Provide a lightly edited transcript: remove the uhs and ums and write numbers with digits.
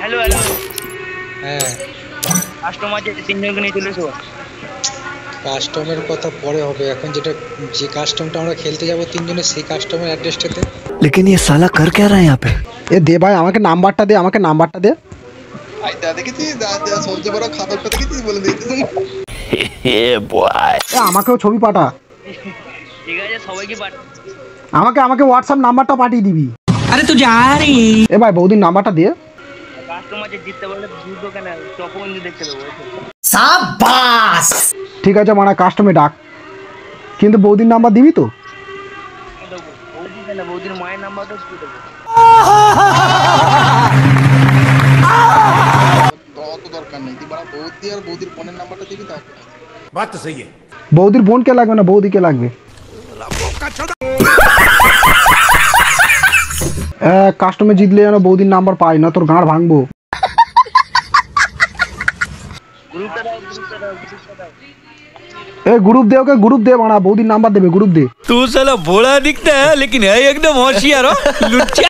Hello hello, হ্যাঁ customer যে তিনজনকে নিয়ে চলে এসো। কাস্টমের কথা পরে হবে, এখন যে কাস্টমটা আমরা খেলতে যাব তিনজনে, সেই কাস্টমের অ্যাড্রেসটাতে। लेकिन ये साला कर क्या रहा है यहाँ पे? এ দে ভাই, আমাকে নাম্বারটা দে, আমাকে নাম্বারটা দে। সবচেয়ে বড় খাতারটা দেখেছিস বলে দিয়েছিস। ए बॉय এ আমাকেও ছবি পাঠা, ঠিক আছে সবাইকে আমাকে হোয়াটসঅ্যাপ নাম্বারটা পাঠিয়ে দিবি। अरे तू जा रही এ ভাই বৌদির নাম্বারটা দে। কাস্টমার যে জিততে পারলে দুটো কেন তখন দেখতে দেবো। ঠিক আছে মানে কাস্টমে ডাক, কিন্তু বৌদির নাম্বার দিবি তো? বৌদি কেন, বৌদির মায়ের নাম্বারটা কি দেবো? অত দরকার নেই, তুই বড় বৌদি আর বৌদির বোনের নাম্বারটা দিবি তো। बात तो सही है। বৌদির বোনকে লাগবে না, বৌদিকে লাগবে। কাস্টমে জিতলে যেন বৌদির নাম্বার পাই না, তোর গাঁড় ভাঙবো। গ্রুপটা দাও, গ্রুপটা দাও, গ্রুপটা দাও। এ গ্রুপ দে, ওকে গ্রুপ দে, মানা বৌদির নাম্বার দেবে, গ্রুপ দে। तू साला भोला दिखता है लेकिन है एकदम होशियार हो लुच्चा।